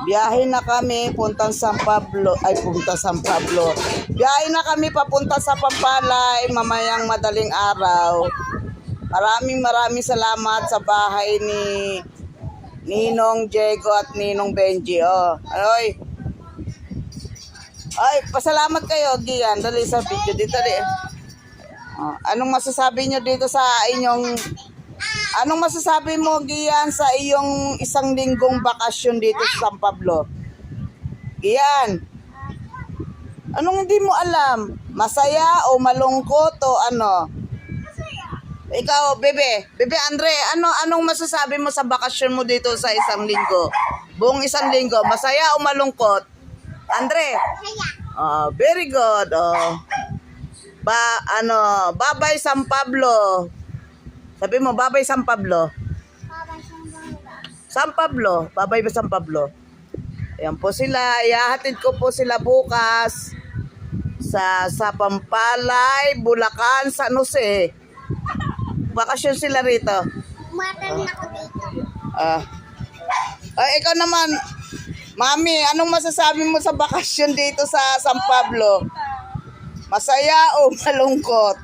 Biyahe na kami puntang San Pablo. Biyahe na kami papunta sa Pampalay mamayang madaling araw. Maraming salamat sa bahay ni Ninong Diego at Ninong Benji. Oh, ay, pasalamat kayo, Gian. Dali sa video dito. Anong masasabi nyo dito sa Anong masasabi mo, Gian, sa iyong isang linggong bakasyon dito sa San Pablo? Gian, anong hindi mo alam? Masaya o malungkot o ano? Ikaw, Bebe Andre, anong masasabi mo sa bakasyon mo dito sa isang linggo? Buong isang linggo, masaya o malungkot? Andre? Very good. Bye-bye San Pablo. Sabi mo, bye-bye San Pablo. San Pablo, bye-bye San Pablo. Ayan po sila, ihahatid ko po sila bukas sa Pampalay, Bulacan, San Jose. Bakasyon sila rito. Matan ako dito. Ikaw naman, Mami, anong masasabi mo sa bakasyon dito sa San Pablo? Masaya o malungkot?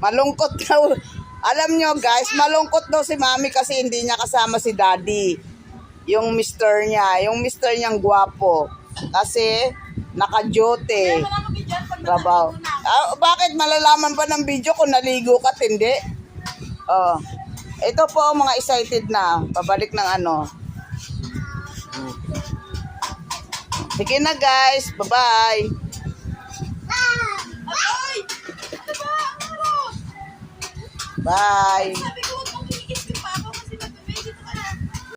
Malungkot daw. Alam nyo guys, malungkot daw si Mami kasi hindi niya kasama si Daddy. Yung mister niyang gwapo. Kasi naka-duty. Trabaho. Bakit malalaman pa ng video kung naligo ka, hindi? Ito po mga excited na. Pabalik ng ano. Sige na guys. Bye-bye. Bye.